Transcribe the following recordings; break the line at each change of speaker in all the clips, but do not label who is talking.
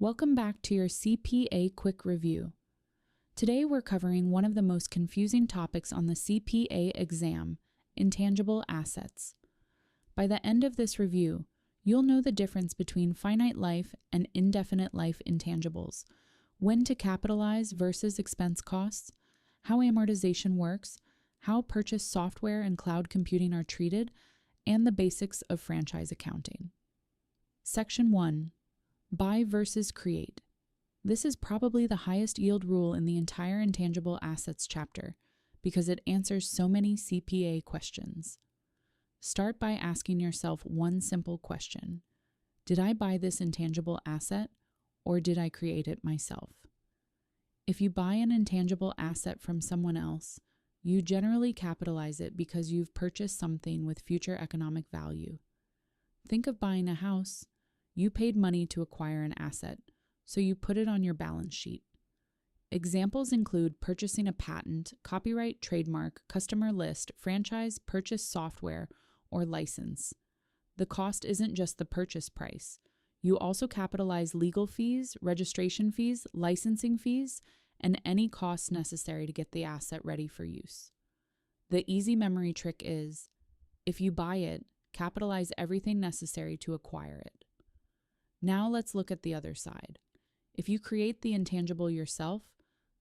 Welcome back to your CPA Quick Review. Today we're covering one of the most confusing topics on the CPA exam, intangible assets. By the end of this review, you'll know the difference between finite life and indefinite life intangibles, when to capitalize versus expense costs, how amortization works, how purchase software and cloud computing are treated, and the basics of franchise accounting. Section 1. Buy versus create. This is probably the highest yield rule in the entire intangible assets chapter because it answers so many CPA questions. Start by asking yourself one simple question. Did I buy this intangible asset or did I create it myself? If you buy an intangible asset from someone else, you generally capitalize it because you've purchased something with future economic value. Think of buying a house. You paid money to acquire an asset, so you put it on your balance sheet. Examples include purchasing a patent, copyright, trademark, customer list, franchise, purchase software, or license. The cost isn't just the purchase price. You also capitalize legal fees, registration fees, licensing fees, and any costs necessary to get the asset ready for use. The easy memory trick is, if you buy it, capitalize everything necessary to acquire it. Now let's look at the other side. If you create the intangible yourself,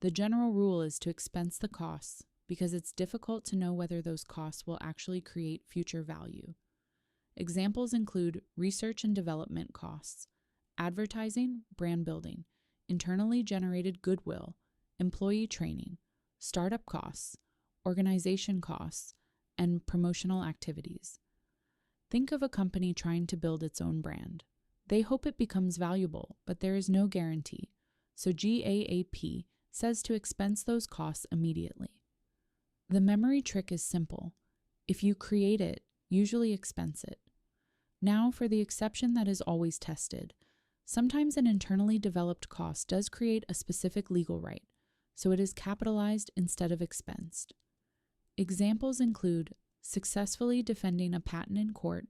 the general rule is to expense the costs because it's difficult to know whether those costs will actually create future value. Examples include research and development costs, advertising, brand building, internally generated goodwill, employee training, startup costs, organization costs, and promotional activities. Think of a company trying to build its own brand. They hope it becomes valuable, but there is no guarantee, so GAAP says to expense those costs immediately. The memory trick is simple. If you create it, usually expense it. Now for the exception that is always tested. Sometimes an internally developed cost does create a specific legal right, so it is capitalized instead of expensed. Examples include successfully defending a patent in court,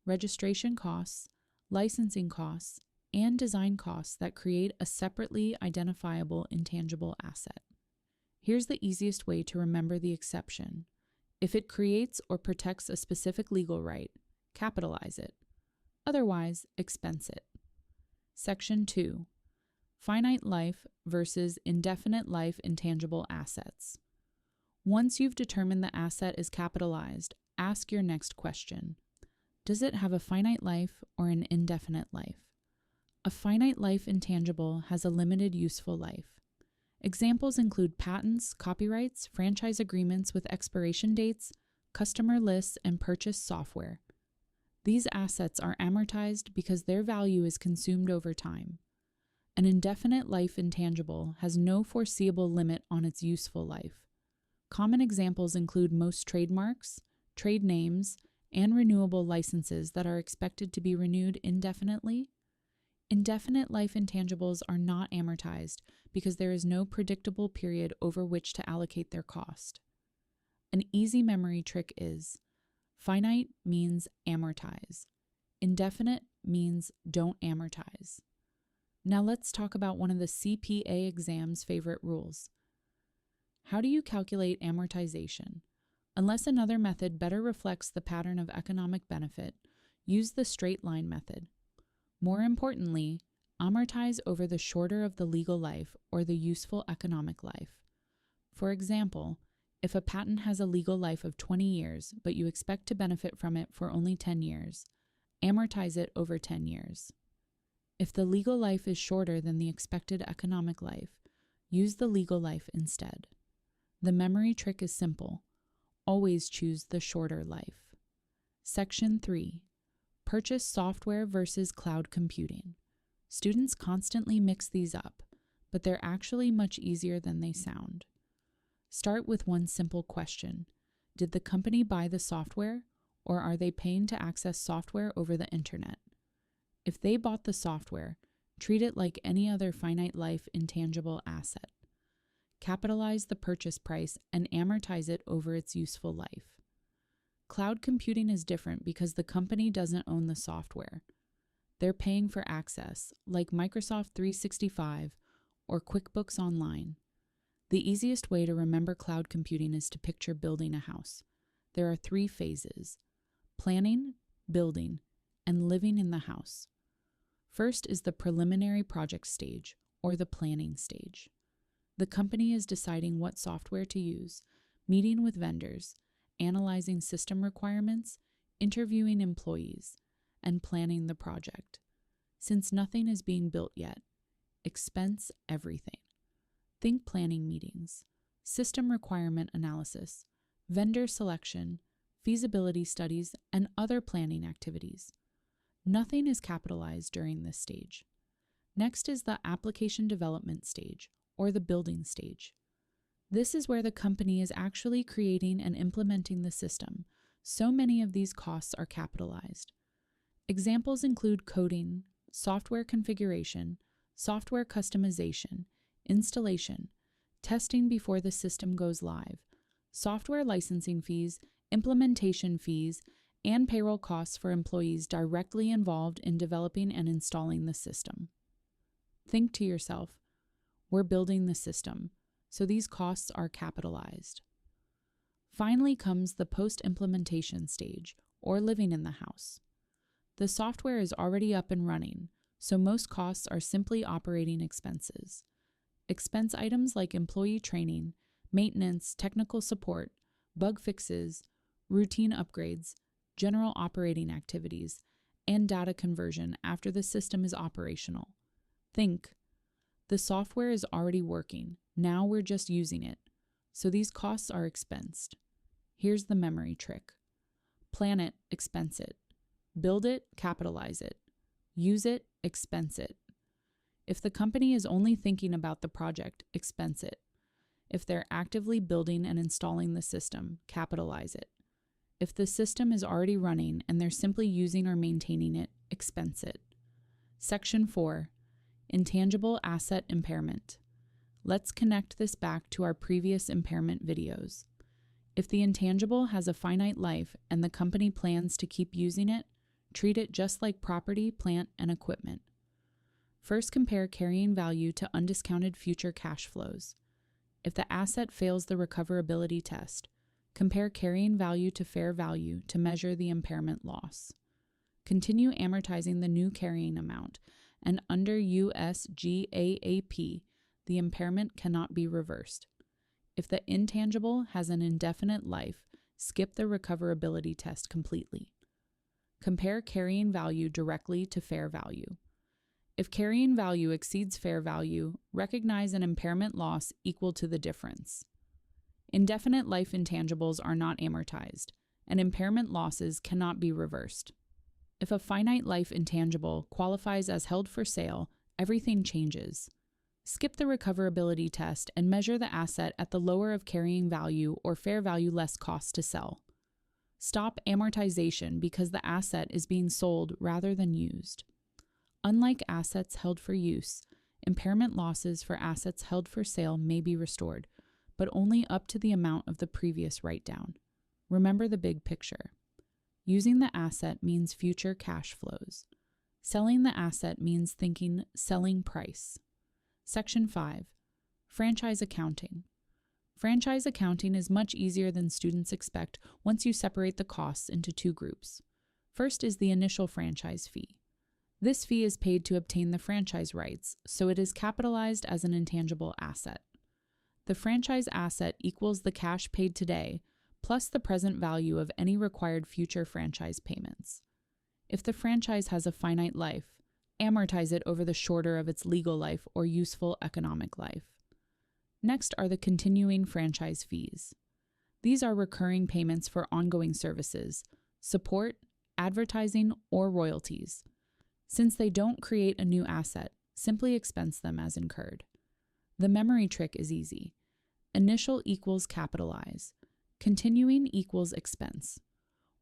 registration costs, licensing costs, and design costs that create a separately identifiable intangible asset. Here's the easiest way to remember the exception. If it creates or protects a specific legal right, capitalize it. Otherwise, expense it. Section 2. Finite life versus indefinite life intangible assets. Once you've determined the asset is capitalized, ask your next question. Does it have a finite life or an indefinite life? A finite life intangible has a limited useful life. Examples include patents, copyrights, franchise agreements with expiration dates, customer lists, and purchase software. These assets are amortized because their value is consumed over time. An indefinite life intangible has no foreseeable limit on its useful life. Common examples include most trademarks, trade names, and renewable licenses that are expected to be renewed indefinitely. Indefinite life intangibles are not amortized because there is no predictable period over which to allocate their cost. An easy memory trick is, finite means amortize. Indefinite means don't amortize. Now let's talk about one of the CPA exam's favorite rules. How do you calculate amortization? Unless another method better reflects the pattern of economic benefit, use the straight line method. More importantly, amortize over the shorter of the legal life or the useful economic life. For example, if a patent has a legal life of 20 years, but you expect to benefit from it for only 10 years, amortize it over 10 years. If the legal life is shorter than the expected economic life, use the legal life instead. The memory trick is simple. Always choose the shorter life. Section 3. Purchase software versus cloud computing. Students constantly mix these up, but they're actually much easier than they sound. Start with one simple question. Did the company buy the software, or are they paying to access software over the internet? If they bought the software, treat it like any other finite life intangible asset. Capitalize the purchase price and amortize it over its useful life. Cloud computing is different because the company doesn't own the software. They're paying for access, like Microsoft 365 or QuickBooks Online. The easiest way to remember cloud computing is to picture building a house. There are 3 phases: planning, building, and living in the house. First is the preliminary project stage, or the planning stage. The company is deciding what software to use, meeting with vendors, analyzing system requirements, interviewing employees, and planning the project. Since nothing is being built yet, expense everything. Think planning meetings, system requirement analysis, vendor selection, feasibility studies, and other planning activities. Nothing is capitalized during this stage. Next is the application development stage, or the building stage. This is where the company is actually creating and implementing the system. So many of these costs are capitalized. Examples include coding, software configuration, software customization, installation, testing before the system goes live, software licensing fees, implementation fees, and payroll costs for employees directly involved in developing and installing the system. Think to yourself, we're building the system, so these costs are capitalized. Finally comes the post-implementation stage, or living in the house. The software is already up and running, so most costs are simply operating expenses. Expense items like employee training, maintenance, technical support, bug fixes, routine upgrades, general operating activities, and data conversion after the system is operational. Think, the software is already working, now we're just using it, so these costs are expensed. Here's the memory trick. Plan it, expense it. Build it, capitalize it. Use it, expense it. If the company is only thinking about the project, expense it. If they're actively building and installing the system, capitalize it. If the system is already running and they're simply using or maintaining it, expense it. Section 4. Intangible asset impairment. Let's connect this back to our previous impairment videos. If the intangible has a finite life and the company plans to keep using it, treat it just like property, plant, and equipment. First, compare carrying value to undiscounted future cash flows. If the asset fails the recoverability test, compare carrying value to fair value to measure the impairment loss. Continue amortizing the new carrying amount, and under US GAAP, the impairment cannot be reversed. If the intangible has an indefinite life, skip the recoverability test completely. Compare carrying value directly to fair value. If carrying value exceeds fair value, recognize an impairment loss equal to the difference. Indefinite life intangibles are not amortized, and impairment losses cannot be reversed. If a finite life intangible qualifies as held for sale, everything changes. Skip the recoverability test and measure the asset at the lower of carrying value or fair value less cost to sell. Stop amortization because the asset is being sold rather than used. Unlike assets held for use, impairment losses for assets held for sale may be restored, but only up to the amount of the previous write-down. Remember the big picture. Using the asset means future cash flows. Selling the asset means thinking selling price. Section 5. Franchise accounting. Franchise accounting is much easier than students expect once you separate the costs into 2 groups. First is the initial franchise fee. This fee is paid to obtain the franchise rights, so it is capitalized as an intangible asset. The franchise asset equals the cash paid today, plus the present value of any required future franchise payments. If the franchise has a finite life, amortize it over the shorter of its legal life or useful economic life. Next are the continuing franchise fees. These are recurring payments for ongoing services, support, advertising, or royalties. Since they don't create a new asset, simply expense them as incurred. The memory trick is easy. Initial equals capitalize. Continuing equals expense.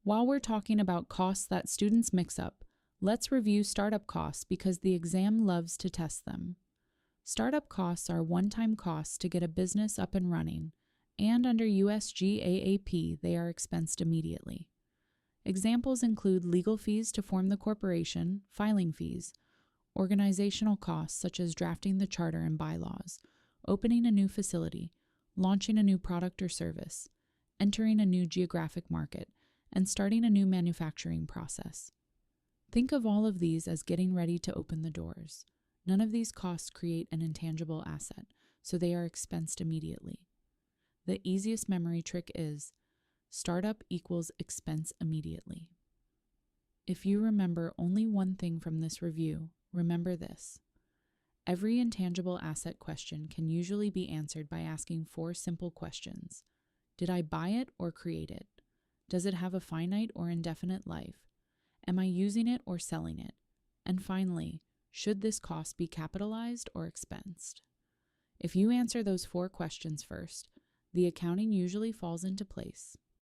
While we're talking about costs that students mix up, let's review startup costs because the exam loves to test them. Startup costs are one-time costs to get a business up and running, and under US GAAP, they are expensed immediately. Examples include legal fees to form the corporation, filing fees, organizational costs such as drafting the charter and bylaws, opening a new facility, launching a new product or service, entering a new geographic market, and starting a new manufacturing process. Think of all of these as getting ready to open the doors. None of these costs create an intangible asset, so they are expensed immediately. The easiest memory trick is startup equals expense immediately. If you remember only one thing from this review, remember this. Every intangible asset question can usually be answered by asking 4 simple questions. Did I buy it or create it? Does it have a finite or indefinite life? Am I using it or selling it? And finally, should this cost be capitalized or expensed? If you answer those 4 questions first, the accounting usually falls into place.